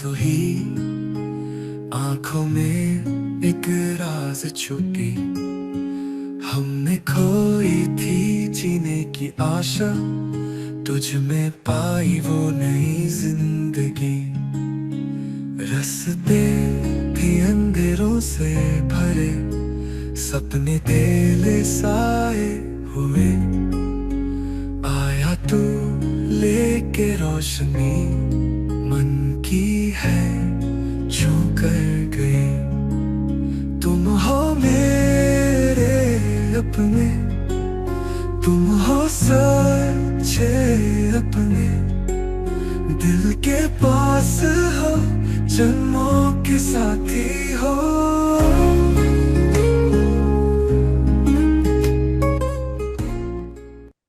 तो ही आंखों में एक राज छुपी, हमने खोई थी जीने की आशा, तुझ में पाई वो नई जिंदगी। रास्ते भी अंधेरों से भरे, सपने तेरे साए हुए, आया तू लेके रोशनी, मन की है छू कर गई। तुम हो मेरे अपने, तुम हो सच्चे अपने, दिल के पास हो, जन्मों के साथी हो।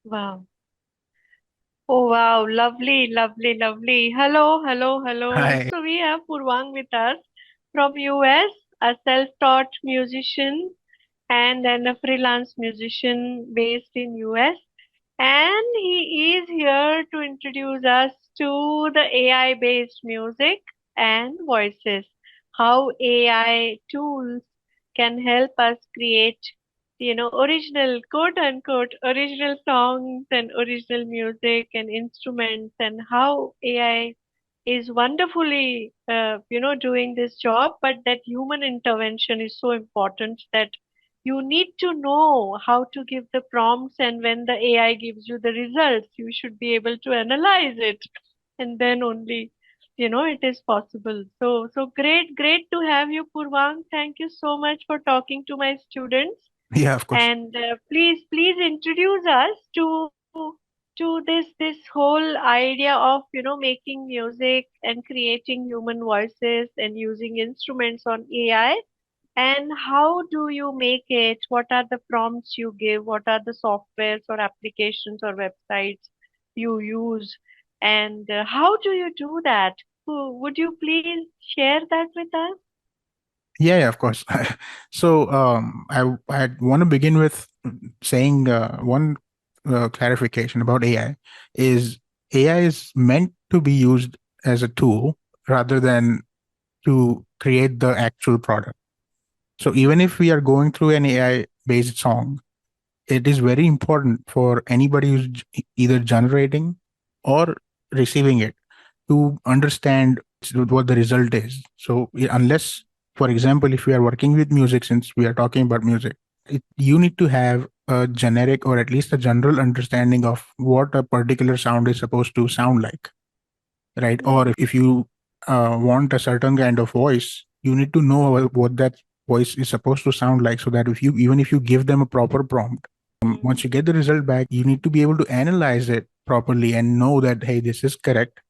Wow. Oh, wow. Lovely, lovely, lovely. Hello, hello, hello. Hi. So we have Purvang with us from US, a self-taught musician and then a freelance musician based in US. And he is here to introduce us to the AI-based music and voices, how AI tools can help us create, original, quote unquote, original songs and original music and instruments, and how AI is wonderfully, doing this job, but that human intervention is so important that you need to know how to give the prompts, and when the AI gives you the results, you should be able to analyze it, and then only, it is possible. So great, great to have you, Purvang. Thank you so much for talking to my students. Yeah, of course. And please introduce us to this whole idea of making music and creating human voices and using instruments on AI. And how do you make it? What are the prompts you give? What are the softwares or applications or websites you use? And how do you do that? Would you please share that with us? Yeah, of course. So, I want to begin with saying one clarification about AI is AI is meant to be used as a tool rather than to create the actual product. So even if we are going through an AI based song, it is very important for anybody who's either generating or receiving it to understand what the result is. So unless, for example, if we are working with music, since we are talking about music, you need to have a generic or at least a general understanding of what a particular sound is supposed to sound like, right? Or Hmm. if you want a certain kind of voice, you need to know what that voice is supposed to sound like, so that if you even if you give them a proper prompt, Hmm. once you get the result back, you need to be able to analyze it properly and know that, hey, this is correct,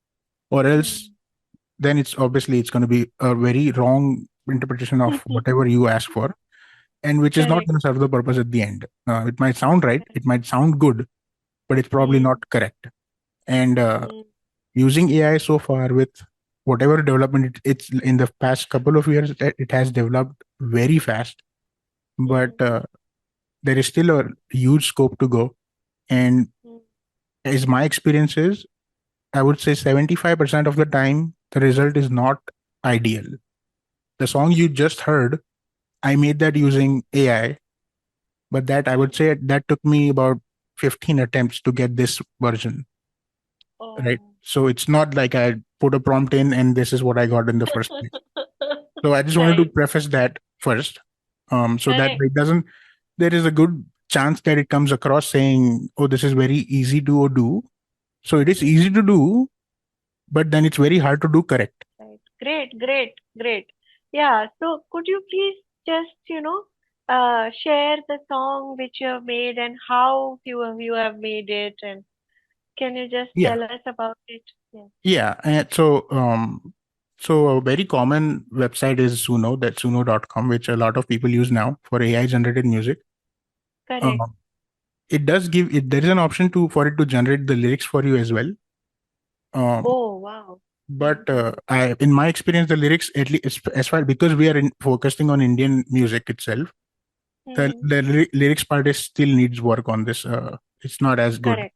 or else Hmm. then it's going to be a very wrong interpretation of whatever you ask for, and which is not Correct. going to serve the purpose at the end. It might sound right, it might sound good, but it's probably not Hmm. correct. And Hmm. using AI so far with whatever development it's in the past couple of years, it has developed very fast, but Hmm. there is still a huge scope to go. And Hmm. as my experience is, I would say 75% of the time the result is not ideal. The song you just heard, I made that using AI, but that I would say that took me about 15 attempts to get this version, right? Oh. So it's not like I put a prompt in and this is what I got in the first place. So I just wanted to Right. preface that first, so that Correct. it doesn't. There is a good chance that it comes across saying, "Oh, this is very easy to do." So it is easy to do, but then it's very hard to do correct. Right. Great, great, great. Yeah. So could you please just, share the song which you have made and how you have made it, and can you just Yeah, tell us about it? Yeah. yeah. And so a very common website is Suno. That's Suno.com, which a lot of people use now for AI generated music. Correct. Um, it does give it. There is an option to for it to generate the lyrics for you as well. Um, Oh, wow. but I, in my experience, the lyrics, at least as far, because we are focusing on Indian music itself, Mm-hmm. the lyrics part is still needs work on this. It's not as good Correct.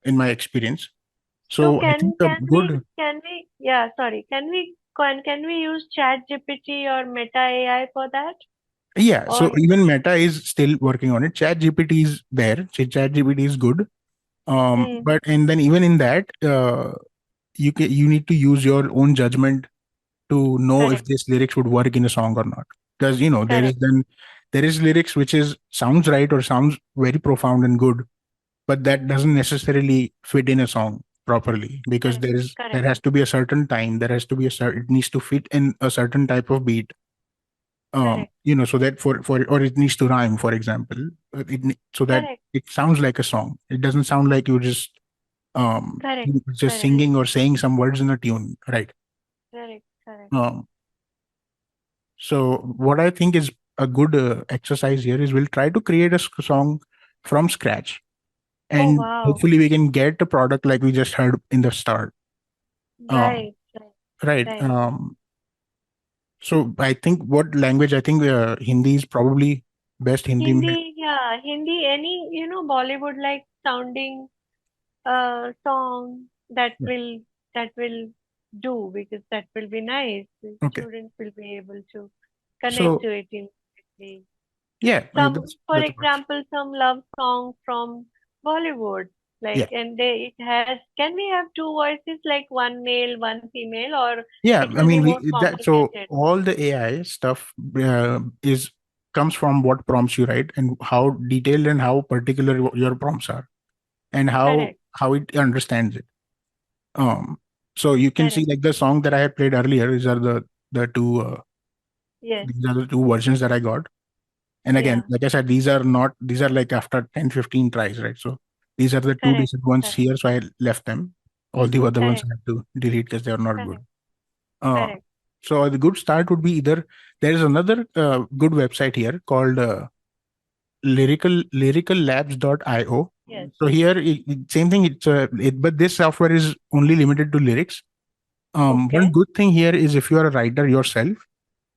in my experience. So So I think a good, can we, yeah, sorry, can we Can we use Chat GPT or Meta AI for that? Yeah, so Or even Meta is still working on it. Chat GPT is there. Chat GPT is good. hmm, But and then even in that, you need to use your own judgment to know if correct, this lyrics would work in a song or not. Because correct, there is lyrics which is sounds right or sounds very profound and good, but that hmm, doesn't necessarily fit in a song properly because correct, there correct, has to be a certain time, there has to be a certain, it needs to fit in a certain type of beat. correct, So that for or it needs to rhyme, for example, so that correct, it sounds like a song. It doesn't sound like correct, just correct, singing or saying some words in a tune, right? correct, correct. um so what I think is a good exercise here is we'll try to create a song from scratch, Oh and wow. hopefully we can get a product like we just heard in the start. um Right, right, right. right. So I think what language, I think Hindi is probably best. Hindi Hindi, yeah, Hindi, any, Bollywood like sounding song that will do because that will be nice. The okay. students will be able to connect So to it immediately. yeah, Some, for that's what. example, some love song from Bollywood, Yeah, like, and it has, can we have two voices, like one male, one female, or yeah. it I will be mean, more that so complicated? all the AI stuff is comes from what prompts you, right, and how detailed and how particular your prompts are, and Correct, how it understands it. Um, so you can see correct. like the song that I had played earlier. These are the two Yes, these are the two versions that I got. And again, yeah, like I said, these are like after 10, 15 tries, right? So these are the two correct, decent ones correct, here. So I left them. All the other ones correct, I had to delete because they are not good. correct, Uh, correct. so the good start would be either there is another good website here called lyricallabs.io. Yes. So here, same thing. But this software is only limited to lyrics. One Okay. good thing here is if you are a writer yourself,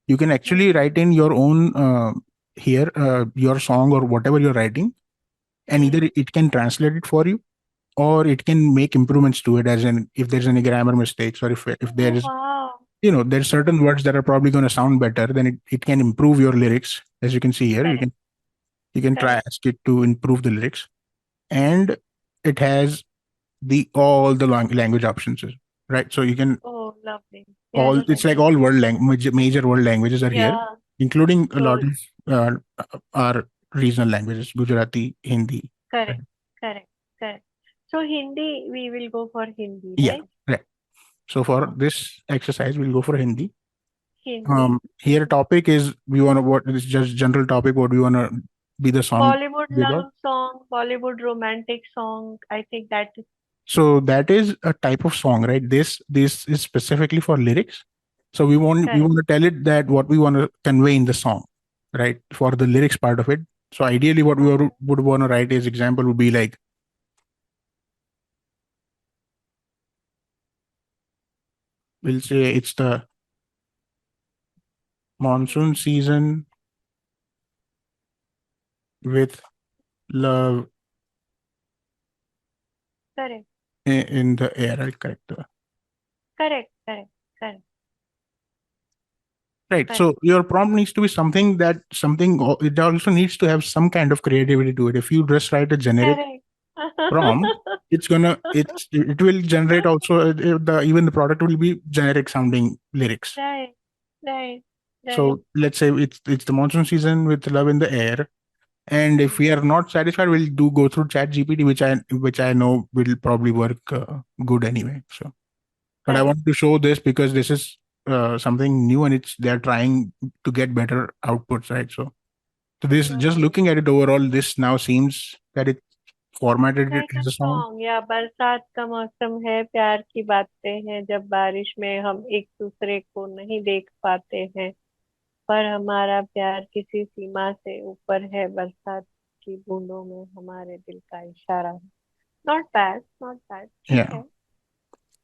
you can actually Hmm. write in your own your song or whatever you're writing, and Hmm. either it can translate it for you or it can make improvements to it, as in if there's any grammar mistakes or if there Oh is wow. there's certain Okay. words that are probably going to sound better, then it can improve your lyrics. As you can see here, Correct. you can try Correct. ask it to improve the lyrics, and it has the all the language options, right? So you can Oh, lovely. Yes. all it's Yes. like all world language, major world languages are here, Yeah. including a lot So of our regional languages, Gujarati, Hindi. correct. Right. Correct. Correct. So Hindi, we will go for Hindi, Yeah, right? right. So for Okay. this exercise, we'll go for Hindi. Hindi. Here topic is we want to what is just general topic. What do we want to be the song Bollywood be about? love song, Bollywood romantic song. I think that is So that is a type of song, right? This is specifically for lyrics. So we correct. want to tell it that what we want to convey in the song, right? For the lyrics part of it. So ideally, what Okay. would want to write as example would be like, we'll say it's the monsoon Hmm. season with love Correct. in the air. I'll correct Correct. Correct. Correct. right. Correct. So your prompt needs to be something it also needs to have some kind of creativity to it. If you just write a generic Correct. prompt, it will generate also the even the product will be generic sounding lyrics. Right. Right. Right. So let's say it's the monsoon season with love in the air. And if Hmm. we are not satisfied, we'll do go through Chat GPT, which I know will probably work good anyway. So, but I Correct. want to show this because this is something new, and it's they're trying to get better outputs, right? So this just Hmm. looking at it overall, this now seems that it formatted it like a as a song. Song या बरसात का मौसम है प्यार की बातें हैं जब बारिश में हम एक दूसरे को नहीं देख पाते हैं पर हमारा प्यार किसी सीमा से ऊपर है बरसात की बूंदों में हमारे दिल का इशारा है नॉट बैड नॉट बैड ठीक Yeah, है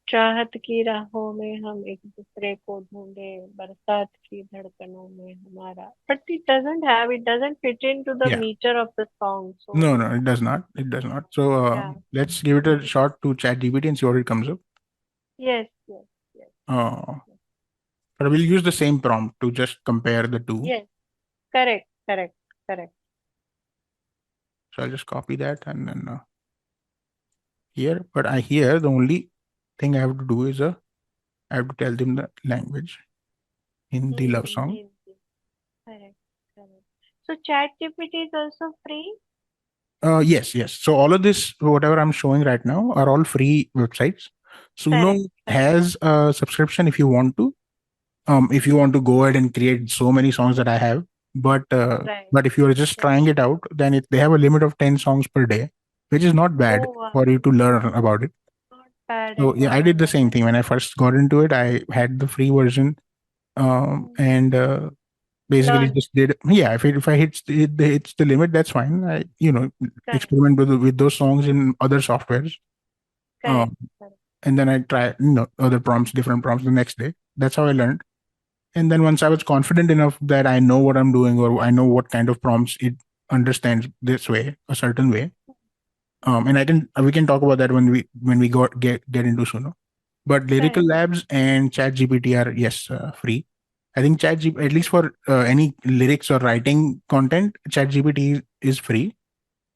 चाहत की राहों में हम एक दूसरे को ढूंढे बरसात की धड़कनों में हमारा but it doesn't fit in to the yeah. Metre of the song so No, no, it does not. It does not. So या let's give it a shot to Chat GPT and see what it comes up. Yes yes yes Uh, But we'll use the same prompt to just compare the two. Yes, correct, correct, correct. So I'll just copy that and then here. But I here the only thing I have to do is I have to tell them the language in the love song. Hindi. Correct, correct. So ChatGPT is also free? Yes, yes. So all of this, whatever I'm showing right now, are all free websites. Suno Correct, correct. has a subscription if you want to. If you want to go ahead and create so many songs that I have, but Right. but if you are just Yeah. trying it out, then they have a limit of 10 songs per day, which is not bad Oh, wow. for you to learn about it. Not bad So at yeah, I all. did the Not same bad. thing when I first got into it. I had the free version, Mm. and basically Learn. just did. Yeah, if I hits the limit, that's fine. I Correct, experiment with those songs in other softwares, correct, um, correct. and then I try other prompts, different prompts the next day. That's how I learned. And then once I was confident enough that I know what I'm doing or I know what kind of prompts it understands this way, a certain way. And I can we can talk about that when we get into Suno. But Lyrical Correct, Labs and ChatGPT are yes free. I think ChatGPT, at least for any lyrics or writing content, ChatGPT is free.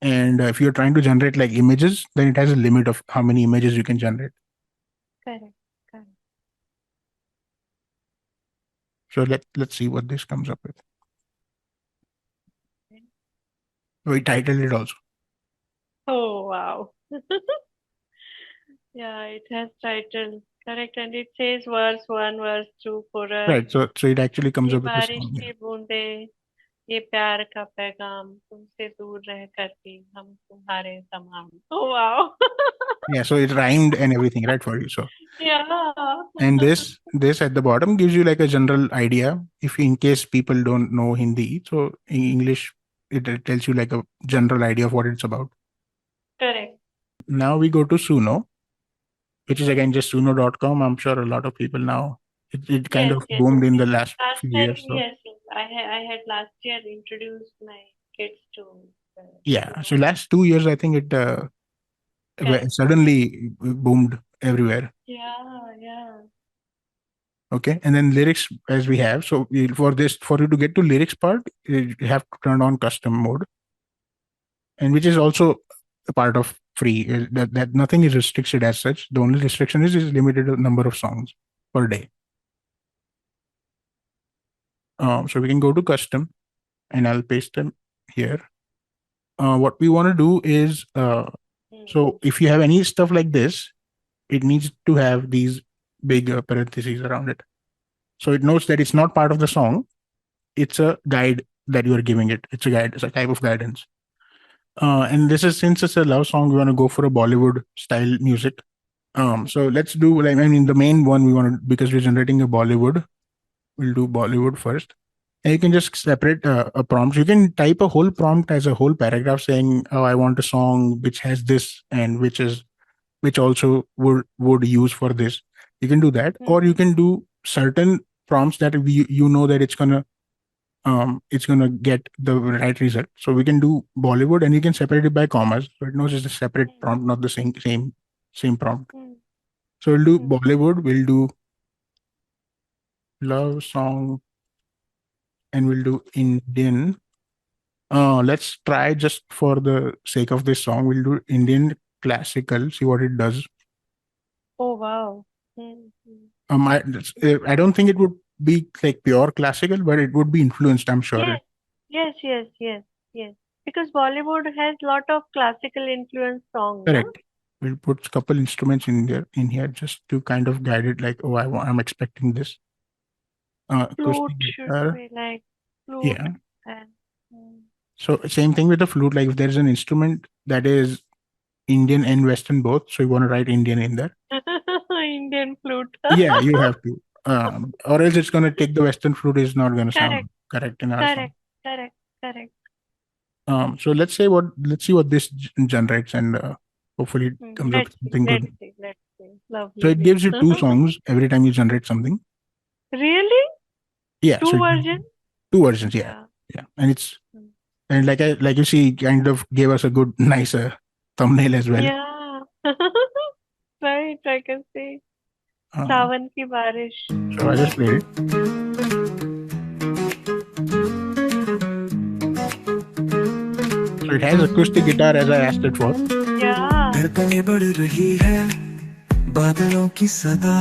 And if you're trying to generate like images, then it has a limit of how many images you can generate. correct, correct. So let's see what this comes up with. We titled it also. Oh, wow. Yeah, it has title. Correct. And it says verse 1, verse 2, chorus. Right. So it actually comes ये up with the बारिश song. Yeah. की बूंदे, ये प्यार का पैगाम, तुमसे दूर रह कर भी हम तुम्हारे तमाम. Oh, wow. Yeah, so it rhymed and everything, right, for you. So Yeah. and this at the bottom gives you like a general idea if in case people don't know Hindi. So in English, it tells you like a general idea of what it's about. Correct. Now we go to Suno, which is again Hmm. just suno.com. I'm sure a lot of people now it kind Yes, of yes, boomed in the yes. last Last few time, years. So yes, yes. I had last year introduced my kids to yeah, so Suno. last 2 years I think it Correct. suddenly boomed everywhere. Yeah, yeah. Okay, and then lyrics as we have. So for this, for you to get to lyrics part, you have to turn on custom mode, and which is also a part of free. That nothing is restricted as such. The only restriction is limited number of songs per day. So we can go to custom, and I'll paste them here. What we want to do is Hmm. so if you have any stuff like this, it needs to have these big parentheses around it. So it knows that it's not part of the song. It's a guide that you are giving it. It's a guide. It's a type of guidance. And this is since it's a love song, we want to go for a Bollywood style music. So let's do like I mean the main one we want to because we're generating a Bollywood. We'll do Bollywood first, and you can just separate a prompt. You can type a whole prompt as a whole paragraph saying, "Oh, I want a song which has this and which also would use for this." You can do that, or you Hmm. can do certain prompts that you know that it's gonna get the right result. So we can do Bollywood and you can separate it by commas. So it knows it's a separate Hmm. prompt, not the same prompt. Hmm. So we'll do Hmm. Bollywood, we'll do love song, and we'll do Indian. Let's try just for the sake of this song, we'll do Indian classical, see what it does. Oh, wow. Hmm. Hmm. I don't think it would be like pure classical, but it would be influenced, I'm sure. Yes, yes, yes, yes, yes. Because Bollywood has lot of classical influence song, na? Correct. We'll put a couple instruments in here just to kind of guide it like, oh, I'm expecting this. Acoustic Flute should guitar. be like flute Yeah. and hmm. So same thing with the flute. Like if there's an instrument that is Indian and Western both, so you want to write Indian in there. Indian flute. Yeah, you have to. Or else it's gonna take the Western flute is not gonna Correct, sound correct in our song. correct, correct, correct. So let's see what this generates and hopefully it Hmm. comes up with something Let's good. see, let's see. So Lovely it gives you beats. two songs every time you generate something. Really? Yeah, so Two it gives versions? you two versions. Yeah, Yeah. yeah, and it's Hmm. and like you see, kind of gave us a good nice thumbnail as well. Yeah. Right, I can see. सावन की बारिश. So I just played it. So it has acoustic guitar as I asked it for. Yeah. धड़कनें बढ़ रही है बादलों की सदा,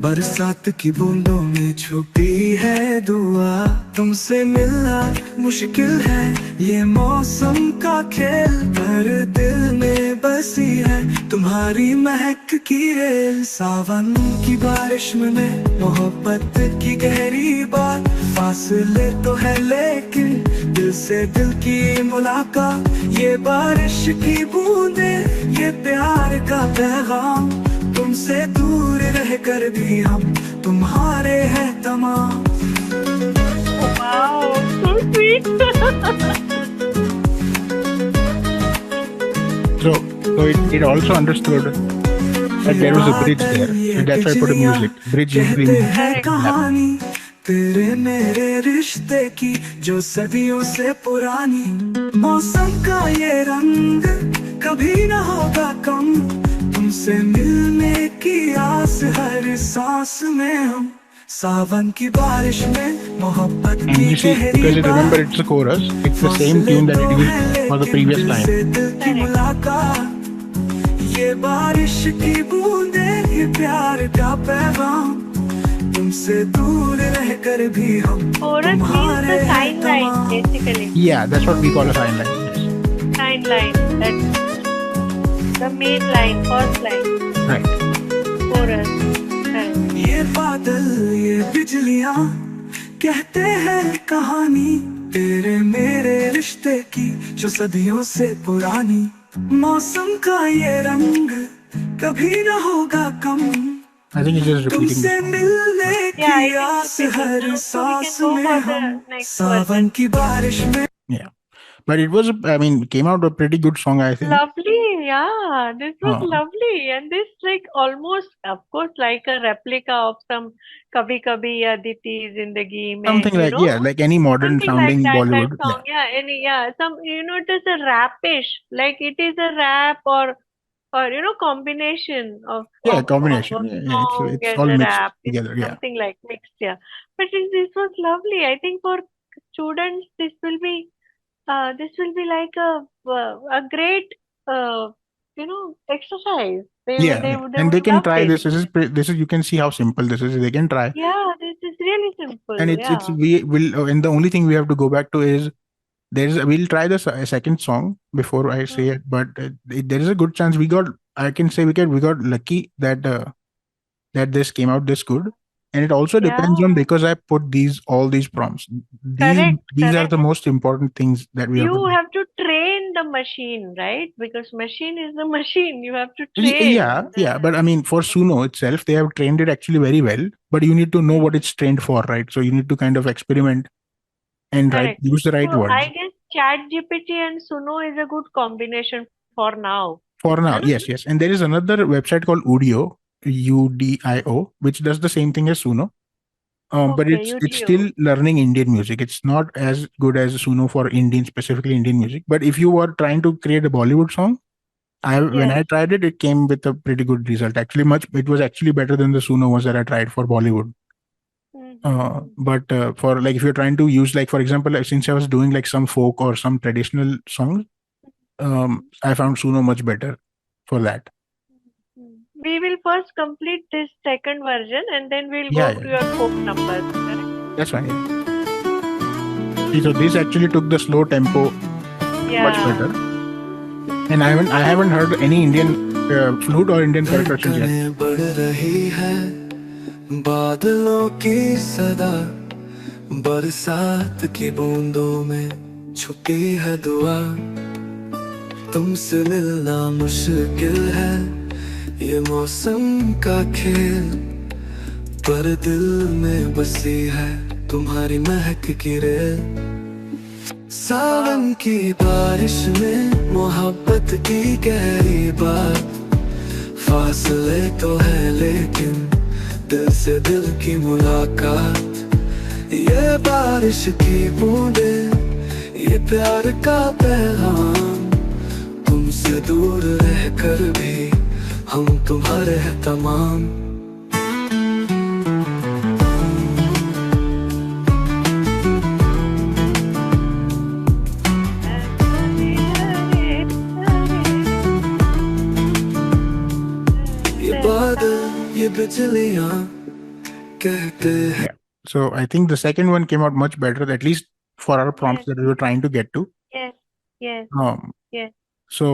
बरसात की बूंदों में छुपी है दुआ। तुमसे मिलना मुश्किल है ये मौसम का खेल, पर दिल में बसी है तुम्हारी महक की रेल। सावन की बारिश में मोहब्बत की गहरी बात, फासले तो है लेकिन दिल से दिल की मुलाकात। ये बारिश की बूंदे ये प्यार का पैगाम, तुमसे दूर रहकर भी हम तुम्हारे हैं तमाम। Wow, so sweet. So it also understood that there was a bridge there. So that's why I put a music. Bridge usually means है कहानी तेरे मेरे रिश्ते की जो सदियों से पुरानी। मौसम का ये रंग कभी ना होगा कम, तुमसे मिलने की आस हर सांस में हम। सावन की बारिश में मोहब्बत and की you see, गहरी because you remember बात, it's a chorus, it's the same tune that it used for the previous line. दिल की मुलाकात, ये बारिश की बूंदे ये प्यार का पैगाम, तुमसे दूर रहकर भी हम Chorus means तुम्हारे the हैं sign line, तमाम। basically. Yeah, that's what we call a sign line. Yes. Sign line. That's the main line, first line. Right. Chorus. Correct. ये बादल ये बिजलियां कहते हैं कहानी तेरे मेरे रिश्ते की जो सदियों से पुरानी। मौसम का ये रंग कभी ना होगा कम, I think it's just repeating तुमसे the मिलने Yeah, I की think us repeating. Her Now, so we सांस can go में for the हम। next सावन की बारिश में Yeah. But it was, I mean, came out a pretty good song, I think. Lovely, yeah. This was Uh, lovely, and this like almost, of course, like a replica of some Kabhi Kabhi Aditis in the game, Something like, yeah, like any modern something like sounding that Bollywood. song. Yeah, any some it is a rapish, like it is a rap or combination of Yeah, of combination. a Yeah, song it's and all a mixed rap. It's together. Yeah. something like mixed, yeah. But this was lovely. I think for students, this will be like a great exercise. They Yeah, they yeah. would they And would they can love try this. this. This is, you can see how simple this is. They can try. Yeah, this is really And simple. it's, Yeah. we will, and the only thing we have to go back to is we'll try the second song before I say Mm. it, but there is a good chance I can say we got lucky that, that this came out this good. And it also Yeah. depends on, because I put all these prompts. Correct. These are Correct. the most important things that we have to You do. have to train the machine, right? Because machine is the machine. You have to train. Yeah. But I mean, for Suno itself, they have trained it actually very well. But you need to know what it's trained for, right? So you need to kind of experiment and Correct. use the right So I words. guess ChatGPT and Suno is a good combination for now. For now, है ना? yes. And there is another website called Udio, Udio, which does the same thing as Suno. But Okay, it's Udio. still learning Indian music. It's not as good as Suno for specifically Indian music. But if you are trying to create a Bollywood song, when I Yes. tried it, it came with a pretty good result. Actually, it was actually better than the Suno ones that I tried for Bollywood. But for like, if you're trying to use, like, for example, like, since I was doing like some folk or some traditional songs, I found Suno much better for that. We will first complete this second version and then we'll Yeah. go to your folk numbers. Correct? That's fine. Yeah. See, so this actually took the slow tempo much better. And I haven't heard any Indian flute or Indian percussion yet. धड़कनें बढ़ रही है बादलों की सदा, बरसात की बूंदों में छुपी है दुआ। तुमसे मिलना मुश्किल है ये मौसम का खेल, पर दिल में बसी है तुम्हारी महक की रेल। सावन की बारिश में मोहब्बत की गहरी बात, फासले तो है लेकिन दिल से दिल की मुलाकात। ये बारिश की बूंदे ये प्यार का पैगाम, तुमसे दूर रहकर भी हम तुम्हारे हैं तमाम। बिजलियां कहते हैं। Yeah. So I think the second one came out much better, at least for our prompts Yes, that we were trying to get to. yes, yes, Um, yes. so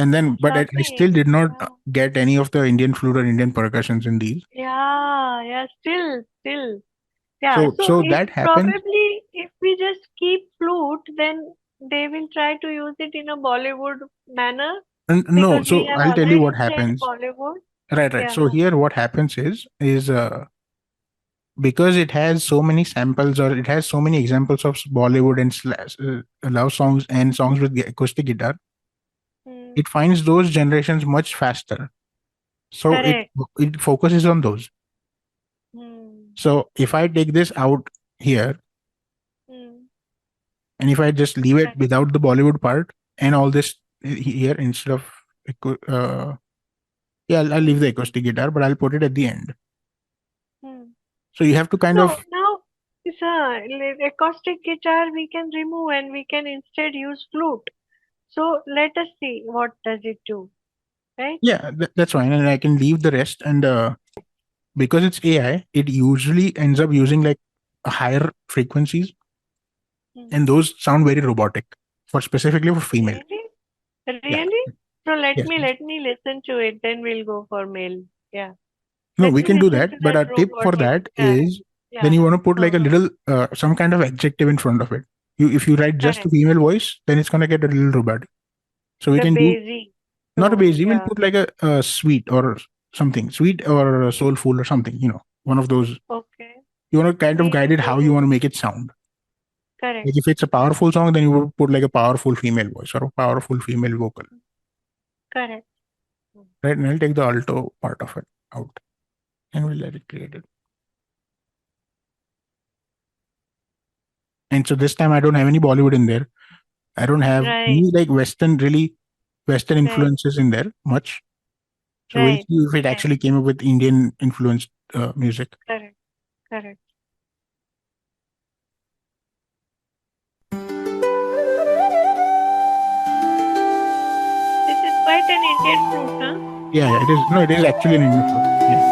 and then, It's but I still lovely. did not Yeah, get any of the Indian flute or Indian percussions in these. yeah, yeah. Still. Yeah. So So it that happens. probably, if we just keep flute, then they will try to use it in a Bollywood manner No, because we so have I'll tell you already what said happens. Bollywood. Right. Yeah. So here, what happens is because it has so many samples or it has so many examples of Bollywood and love songs and songs with acoustic guitar, Hmm. it finds those generations much faster. So Correct. it focuses on those. Hmm. So if I take this out here Hmm. and if I just leave it Correct. without the Bollywood part and all this here instead of yeah, I'll leave Hmm. the acoustic guitar, but I'll put it at the end. Hmm. So you have to kind So of now this acoustic guitar we can remove and we can instead use flute. So let us see what does it do, right? yeah, that's fine, and I can leave the rest. And because it's AI, it usually ends up using like higher frequencies, Hmm. and those sound very robotic for specifically for female. Really? Yeah. Really? So let Yes. me let me listen to it. Then we'll go for male. Yeah. No, Let we me can do listen that. to But that a tip for robotic. that Yeah. is then Yeah. you want to put like a Uh-huh. little some kind of adjective in front of it. If you write just the Correct. female voice, then it's gonna get a little robotic. So we The can do bassy not a tone. basic. We'll Yeah. put like a sweet or something, sweet or soulful or something. One of those. Okay. You want to kind of guide Sweet it how you want or to make it sound. correct. Like if it's a powerful song, then you would put like a powerful female voice or a powerful female vocal, Correct. right? And I'll take the alto part of it out and we'll let it create it. And so this time I don't have any Bollywood in there. I don't have Right. any like really Western Right. influences in there much. So we'll Right. see if it Right. actually came up with Indian influenced music. Correct. Correct. This is quite an Indian flute, huh? Yeah, it is. No, it is actually an Indian flute. Yeah.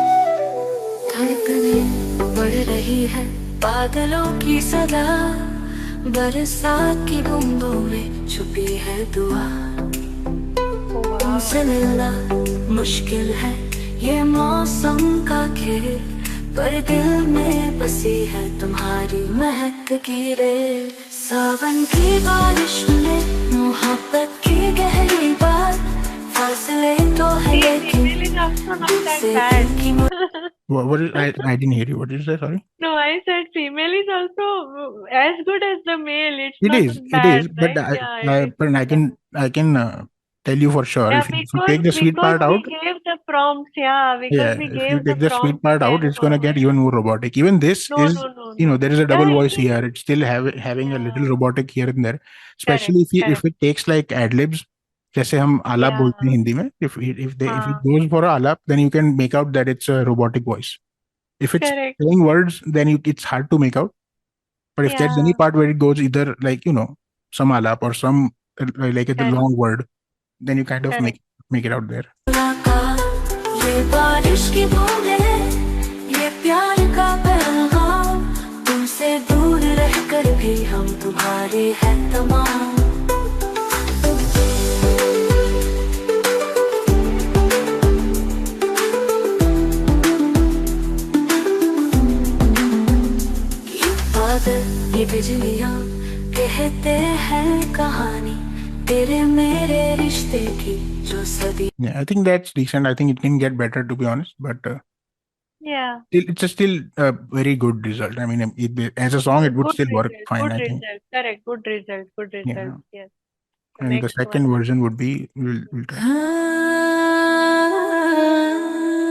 धड़कनें बढ़ रही है बादलों की सदा बरसात की बूंदों में छुपी है दुआ Oh, wow. तुमसे मिलना मुश्किल है ये मौसम का खेल पर दिल में बसी है तुम्हारी महक की रेल सावन की बारिश में मोहब्बत की गहरी बात फासले तो है See, लेकिन female is also not that तुमसे bad. दिल की What is, I didn't hear you. What did you say? Sorry. No, I said female is also as good as the male. It's not It bad, is, but right? Yeah, it is. but Yeah. I can tell you for sure Yeah, if you take the sweet because part we out, gave the prompts. Yeah, because yeah, we if you gave the take the sweet prompts part out, and it's gonna get even more robotic. Even this no, is, no, no, no. there is a Yeah, double it voice is. here. It's still having a little Yeah, robotic here and there, correct, especially if correct. it takes like ad libs. जैसे हम आलाप Yeah, बोलते हैं हिंदी में if it goes for a alap, then you can make out that it's a robotic voice. If it's correct. saying words, then it's hard to make out. But if there's any Yeah, part where it goes either like some alap or some like the correct, long word, then you kind of correct. make it out there. ये बारिश की बूंदें ये प्यार का पैगाम तुमसे दूर रहकर भी हम तुम्हारे हैं तमाम ये बादल ये बिजलियां कहते हैं कहानी तेरे मेरे रिश्ते की जो सदी Yeah, I think that's decent. I think it can get better to be honest, but Yeah, still a very good result. I mean, as a song, it would good still work result, fine. good I think. result. Correct, good result, good result. Yeah, Yes. The and the next one. second version would be we'll try.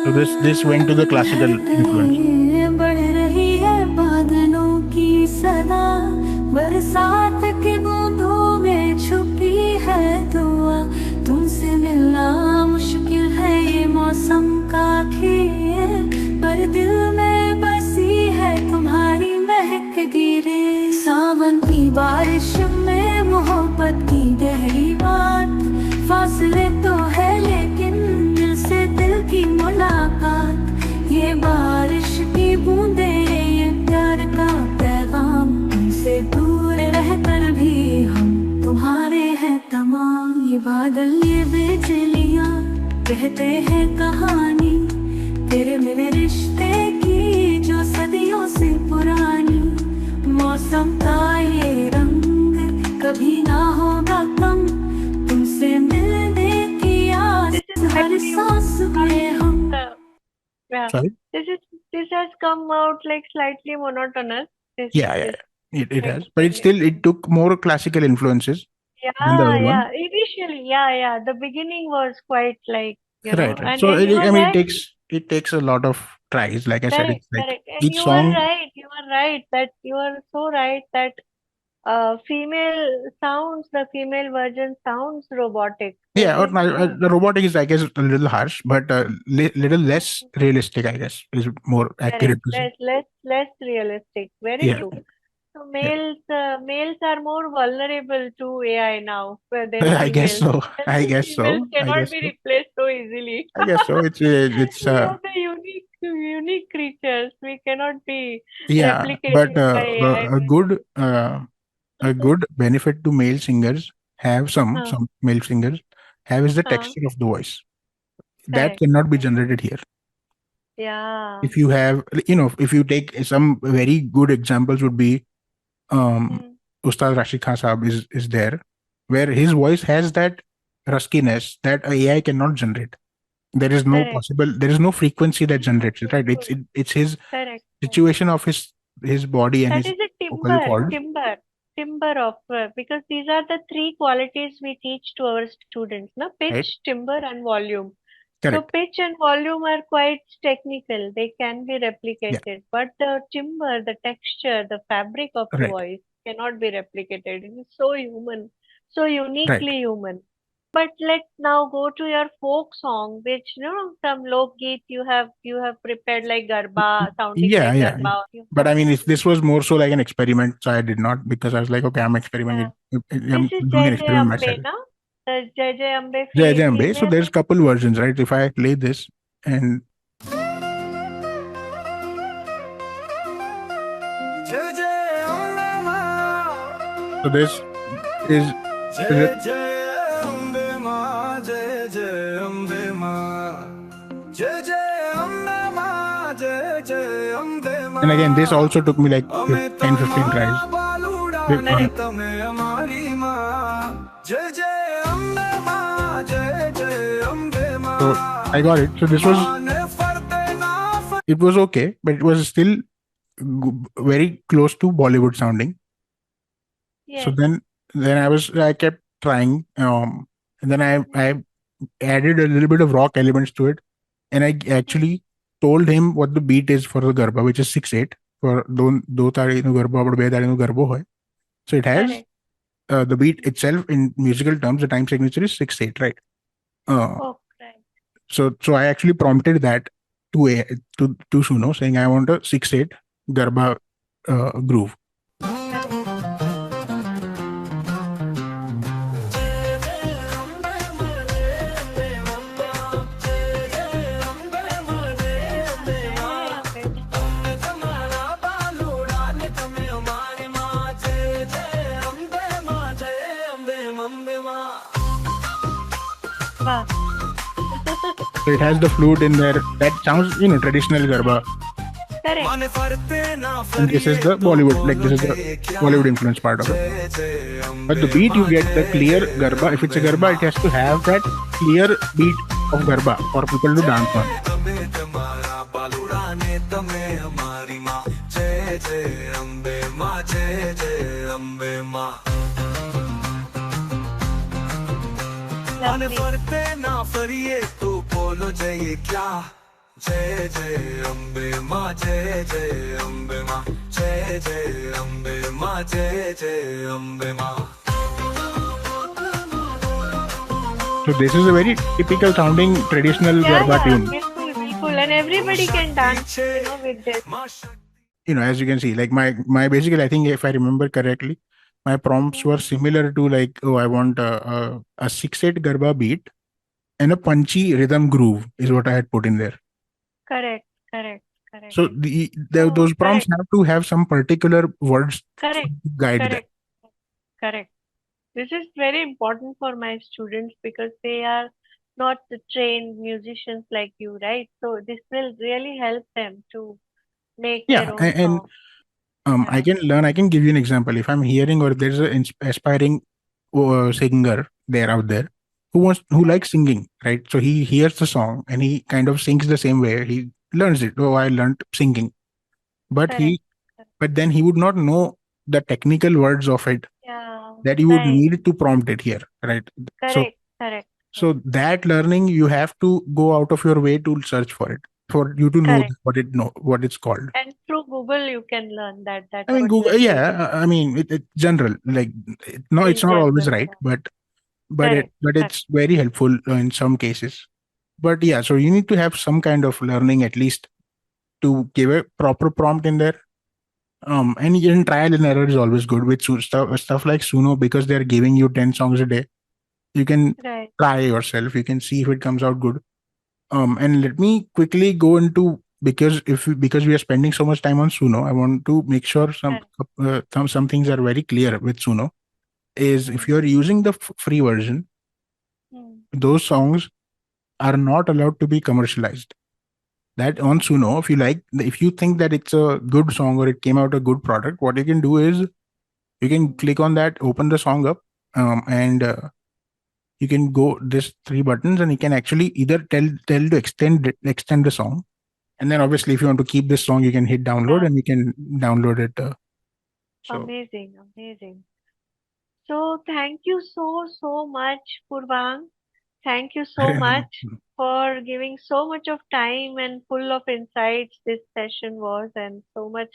So this went to the classical influence. बढ़ रही है बादलों की सदा बरसात के बूंदों में छुपी है दुआ तुमसे मिलना मुश्किल है ये मौसम का खेल पर दिल में बसी है तुम्हारी महक गिरे सावन की बारिश में मोहब्बत की गहरी बात फासले तो है लेकिन दिल से दिल की मुलाकात तुमसे दूर रहकर भी हम तुम्हारे हैं तमाम। ये बादल ये बिजलियाँ कहते हैं कहानी तेरे मेरे रिश्ते की जो सदियों से पुरानी। मौसम का ये रंग कभी ना होगा कम, तुमसे मिलने की आस This is हर actually सांस में हम। yeah. Sorry? This has come out like slightly monotonous. Yeah. This It has, but actually. it took more classical influences than the Yeah, other one. yeah. Initially, yeah. The beginning was quite like, Right. So and you are I mean, right. it takes a lot of tries. Like I said, Correct, it's like correct. And each you are song. right. You are right that you are so right that the female version sounds robotic. They Yeah, or just, the robotic is, I guess, a little harsh, but little less realistic, I guess, is more correct. accurate to say. Less realistic. Very Yeah, true. So yeah. males are more vulnerable to AI now than I guess females. so. I guess Females so. I cannot guess be so. replaced so easily. I guess so. It's We are the unique creatures. We cannot be yeah, but replicated by AI. a good benefit to male singers have Huh, some male singers have is the huh, texture of the voice that correct, cannot be correct. generated here. Yeah. If you have, if you take some very good examples would be um Hmm, Ustad Rashid Khan Saab is there, where his voice has that ruskiness that a AI cannot generate. correct. There is no frequency that generates it, right? Beautiful. It's his Correct, correct. situation of his body and That his is a vocal cords, timber of because these are the three qualities we teach to our students, na? right? Pitch, timber, and volume. So Correct. pitch and volume are quite technical. They can be Yeah, replicated, but the timber, the texture, the fabric of the right, voice cannot be replicated. It is so human, so right. uniquely human. But let's now go to your folk song, which some lok geet you have prepared like garba, sounding Yeah, like yeah. garba. But I mean, if this was more so like an experiment, so I did not, because I was like, okay, I'm Yeah. experimenting. This I'm is doing Jai an Jai experiment Ambe, myself. na? The Jai Jai Ambe Jai Jai is Ambe. So there? there's couple versions, right? If I play this and जय जय अम्बे माँ, so this is जय जय अम्बे माँ, जय जय अम्बे माँ, जय जय अम्बे माँ, जय जय अम्बे and again, this माँ। also took me like अमे 10, 15 तमारा tries. बालूड़ाने तमे हमारी माँ, जय जय अम्बे माँ, जय जय अम्बे माँ। So I got it. So this was, माँ ने फरते ना it was okay, but it was still very close to Bollywood sounding. So Yes. then I kept trying, and then I added a little bit of rock elements to it, and I actually told him what the beat is for the garba, which is 6/8 for do tari no garba or be tari no garbo hoy. So it has Correct. the beat itself in musical terms. The time signature is 6/8, right? Uh, Oh, right. so I actually prompted that to Suno, saying I want a 6/8 garba groove. Correct. Jai Jai Ambe. Wow. So it has the flute in there. That sounds, traditional garba. Correct. And this is the Bollywood, like this is the Bollywood influence part of it. But the beat, you get the clear garba. If it's a garba, it has to have that clear beat of garba for people to dance on. Lovely. जय जय अम्बे माँ, जय जय अम्बे माँ, जय जय अम्बे माँ, जय जय अम्बे माँ। So this is a very typical sounding traditional garba tune. Bilkul. And everybody can dance, with this. As you can see, like my basically, I think if I remember correctly, my prompts were similar to like, oh, I want a 6/8 garba beat and a punchy rhythm groove is what I had put in there. Correct. correct, So so those prompts correct, have to have some particular words to correct, guide them. correct, correct. This is very important for my students because they are not the trained musicians like you, right? So this will really help them to make Yeah, their own and song. I Yeah, can learn. I can give you an example. If I'm hearing or there's an aspiring singer there out there who likes correct, singing, right? So he hears the song and he kind of sings the same way. He learns it. Oh, I learned singing, but correct, correct. then he would not know the technical words of it Yeah, that you would right, need to prompt it here, right? So correct, correct, so that learning you have to go out of your way to search for it for you to know correct. what it's called. And through Google, you can learn that. I That's mean, what you Google, are saying. yeah. I mean, it general, like, no, it's In not always general, right, yeah. but Correct, correct. it's very helpful in some cases. But yeah, so you need to have some kind of learning at least to give a proper prompt in there. And in trial and error is always good with stuff like Suno, because they're giving you 10 songs a day. You can Right, try yourself. You can see if it comes out good. And let me quickly go into, because we are spending so much time on Suno, I want to make sure correct. some things are very clear with Suno. Is if Hmm, you're using the free version, hmm, those songs are not allowed to be commercialized. That on Suno, if you think that it's a good song or it came out a good product, what you can do is you can hmm. click on that, open the song up, and you can go this three buttons, and you can actually either tell to extend the song, and then obviously if you want to keep this song, you can hit download Yeah, and you can download it. So amazing, amazing. So thank you so much, Purvang. Thank you so much for giving so much of time and full of insights this session was, and so much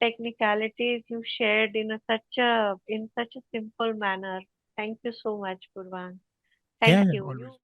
technicalities you shared in such a simple manner. Thank you so much, Purvang. yeah, Thank you. always. You